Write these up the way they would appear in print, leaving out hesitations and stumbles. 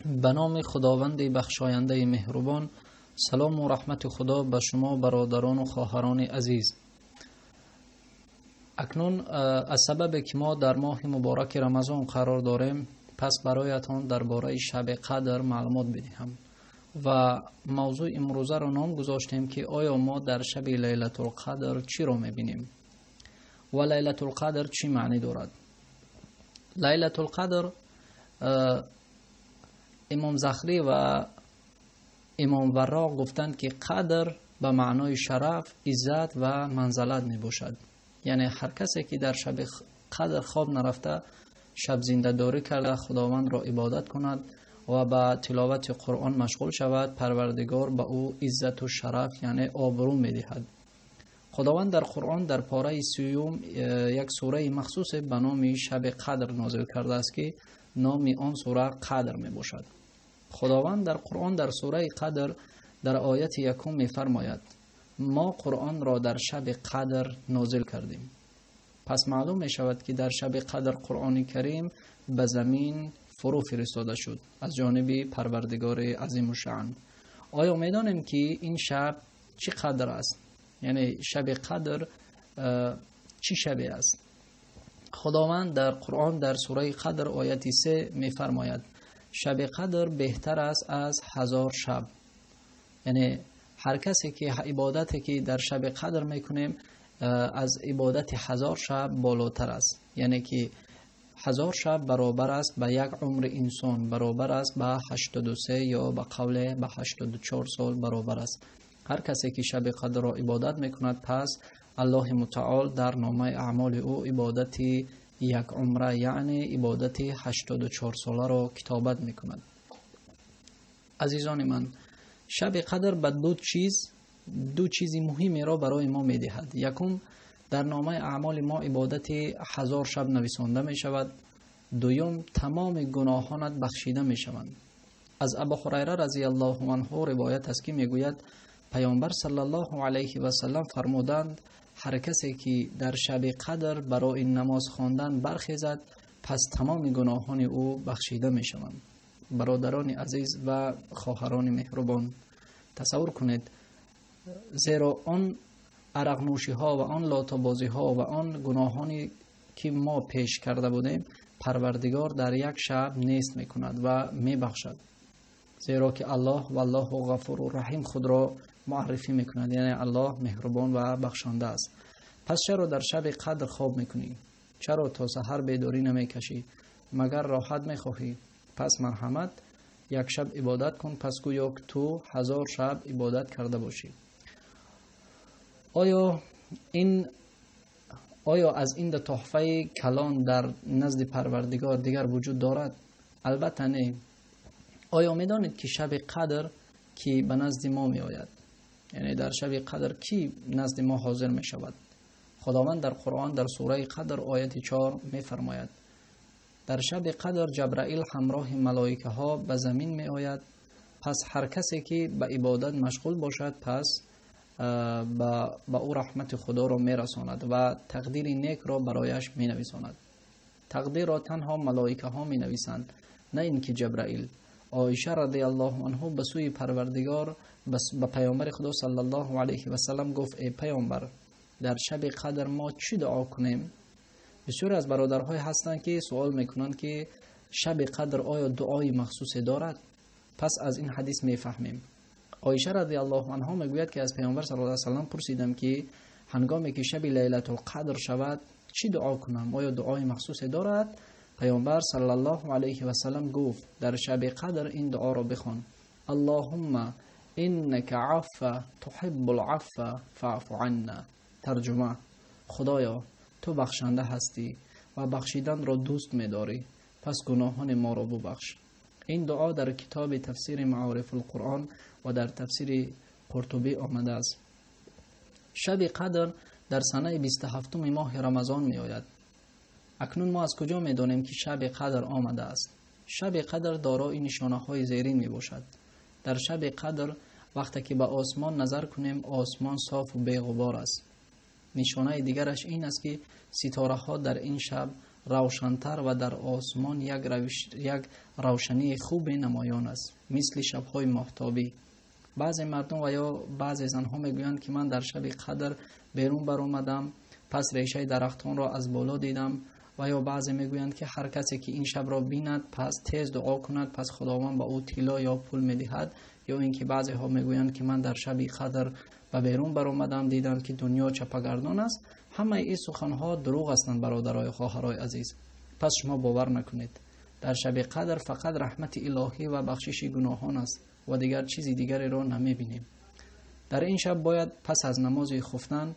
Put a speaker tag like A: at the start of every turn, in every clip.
A: به نام خداوند بخشاینده مهربان. سلام و رحمت خدا به شما برادران و خواهران عزیز. اکنون از سبب که ما در ماه مبارک رمضان قرار داریم، پس برایتان درباره شب قدر معلومات بدهم و موضوع امروزه را نام گذاشتیم که آیا ما در شب لیلة القدر چی را میبینیم و لیلة القدر چی معنی دارد. لیلة القدر امام زخری و امام وراق گفتند که قدر به معنای شرف، عزت و منزلت می باشد. یعنی هر کسی که در شب قدر خواب نرفته، شب زنده داری کرده، خداوند را عبادت کند و به تلاوت قرآن مشغول شود، پروردگار به او عزت و شرف یعنی آبرو می دهد. خداوند در قرآن در پاره 30 یک سوره مخصوص به نام شب قدر نازل کرده است که نام آن سوره قدر می باشد. خداوند در قرآن در سوره قدر در آیت 1 می فرماید ما قرآن را در شب قدر نازل کردیم. پس معلوم می شود که در شب قدر قرآن کریم به زمین فرو فرستاده شد از جانب پروردگار عظیم الشأن. آیا می دانیم که این شب چی قدر است؟ یعنی شب قدر چی شبی است؟ خداوند در قرآن در سوره قدر آیت 3 می فرماید شب قدر بهتر است از 1000 شب. یعنی هر کسی که عبادتی که در شب قدر میکنیم از عبادت 1000 شب بالاتر است. یعنی که 1000 شب برابر است به یک عمر انسان، برابر است به 83 یا به قول به 84 سال برابر است. هر کسی که شب قدر را عبادت میکند، پس الله متعال در نامه اعمال او عبادت یک عمره یعنی عبادت 84 ساله را کتابت میکند. عزیزان من، شب قدر به دو چیز مهمی را برای ما میدهد. یکم در نامه اعمال ما عبادت 1000 شب نویسانده می شود. دوم تمام گناهانت بخشیده می شوند. از ابو هریره رضی الله عنه روایت است که میگوید پیامبر صلی الله علیه و سلم فرمودند هر کسی که در شب قدر برای نماز خواندن برخیزد، پس تمام گناهان او بخشیده می شوند. برادران عزیز و خواهران مهربان، تصور کنید، زیرا آن عرق نوشی ها و آن لاتابازی ها و آن گناهانی که ما پیش کرده بودیم، پروردگار در یک شب نیست می کند و می بخشد. زیرا که الله والله غفور و رحیم خود را معرفی می کند، یعنی الله مهربان و بخشنده است. پس چرا در شب قدر خواب می کنی؟ چرا تا سحر بیداری نمی کشی؟ مگر راحت می خواهی؟ پس مرحمت یک شب عبادت کن، پس گویا که تو 1000 شب عبادت کرده باشی. آیا از این تحفه کلان در نزد پروردگار دیگر وجود دارد؟ البته نه. آیا می دانید که شب قدر کی به نزد ما می آید؟ یعنی در شب قدر کی نزد ما حاضر می شود؟ خداوند در قرآن در سوره قدر آیت 4 می فرماید در شب قدر جبرائیل همراه ملائکه ها به زمین می آید. پس هر کسی که به عبادت مشغول باشد، پس به او رحمت خدا را می رساند و تقدیر نیک را برایش می نویساند. تقدیر را تنها ملائکه ها می نویسند، نه اینکه جبرائیل. عایشه رضی الله عنها به سوی پروردگار به پیامبر خدا صلی الله علیه و سلم گفت ای پیامبر، در شب قدر ما چی دعا کنیم؟ بسیاری از برادرهای هستند که سوال میکنند که شب قدر آیا دعای مخصوصی دارد؟ پس از این حدیث میفهمیم. عایشه رضی الله عنها میگوید که از پیامبر صلی الله علیه و سلم پرسیدم که هنگامی که شب لیلة القدر شود چی دعا کنم؟ آیا دعای مخصوصی دارد؟ پیامبر صلی الله علیه و سلم گفت در شب قدر این دعا را بخوان: اللهم انک عفو تحب العفو فاعف عنا. ترجمه: خدایا تو بخشنده هستی و بخشیدن را دوست می‌داری، پس گناهان ما را ببخش. این دعا در کتاب تفسیر معارف القرآن و در تفسیر قرطبی آمده است. شب قدر در سنه 27 ماه رمضان می آید. اکنون ما از کجا می دانیم که شب قدر آمده است؟ شب قدر دارای نشانه های زیرین می باشد. در شب قدر وقتی که به آسمان نظر کنیم، آسمان صاف و بی غبار است. نشانه دیگرش این است که ستاره ها در این شب روشن‌تر و در آسمان یک روشنی خوب نمایان است، مثل شب‌های ماهتابی. بعضی مردم و یا بعضی زنها میگویند که من در شب قدر بیرون برآمدم، پس ریشه درختان را از بالا دیدم. و یا بعضی میگویند که هر کسی که این شب را بیند پس تیز دعا کند، پس خداوند به او طلا یا پول میدهد. یا اینکه بعضی ها میگویند که من در شب قدر به بیرون برآمدم، دیدم که دنیا چپگردان است. همه این سخنها دروغ هستند برادرای خواهرای عزیز. پس شما باور نکنید. در شب قدر فقط رحمت الهی و بخشش گناهان است و دیگر چیزی دیگری را نمیبینیم. در این شب باید پس از نماز خفتن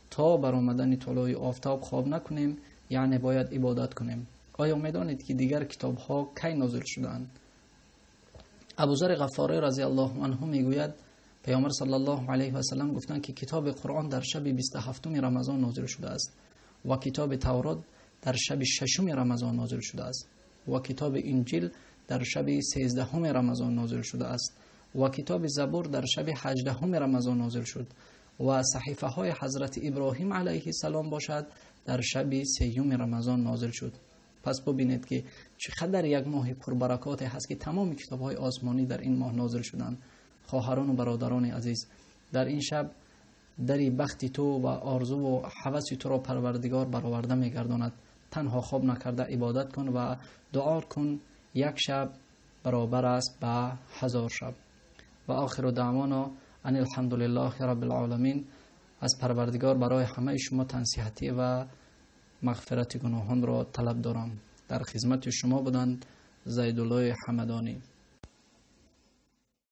A: تا برآمدن طلوع آفتاب خواب نکنیم، یعنی باید عبادت کنیم. آیا میدانید که دیگر کتاب ها کی نازل شدند؟ ابوذر غفاری رضی الله عنه میگوید پیامبر صلی الله علیه و سلم گفتند که کتاب قرآن در شب 27 رمضان نازل شده است و کتاب تورات در شب 6 رمضان نازل شده است و کتاب انجیل در شب 13 رمضان نازل شده است و کتاب زبور در شب 18 رمضان نازل شد و صحیفه های حضرت ابراهیم علیه السلام باشد در شب 3 رمضان نازل شد. پس ببینید که چقدر یک ماه پربرکات هست که تمام کتاب های آسمانی در این ماه نازل شدند. خواهران و برادران عزیز، در این شب دری بخت تو و آرزو و هوس تو را پروردگار برآورده می‌گرداند. تنها خواب نکرده عبادت کن و دعا کن، یک شب برابر است به 1000 شب. و آخر دعوانا ان الحمدلله رب العالمین. از پروردگار برای همه شما تنصیحاتی و مغفرت گناهان را طلب دارم. در خدمت شما بودند زیدالله حمدانی.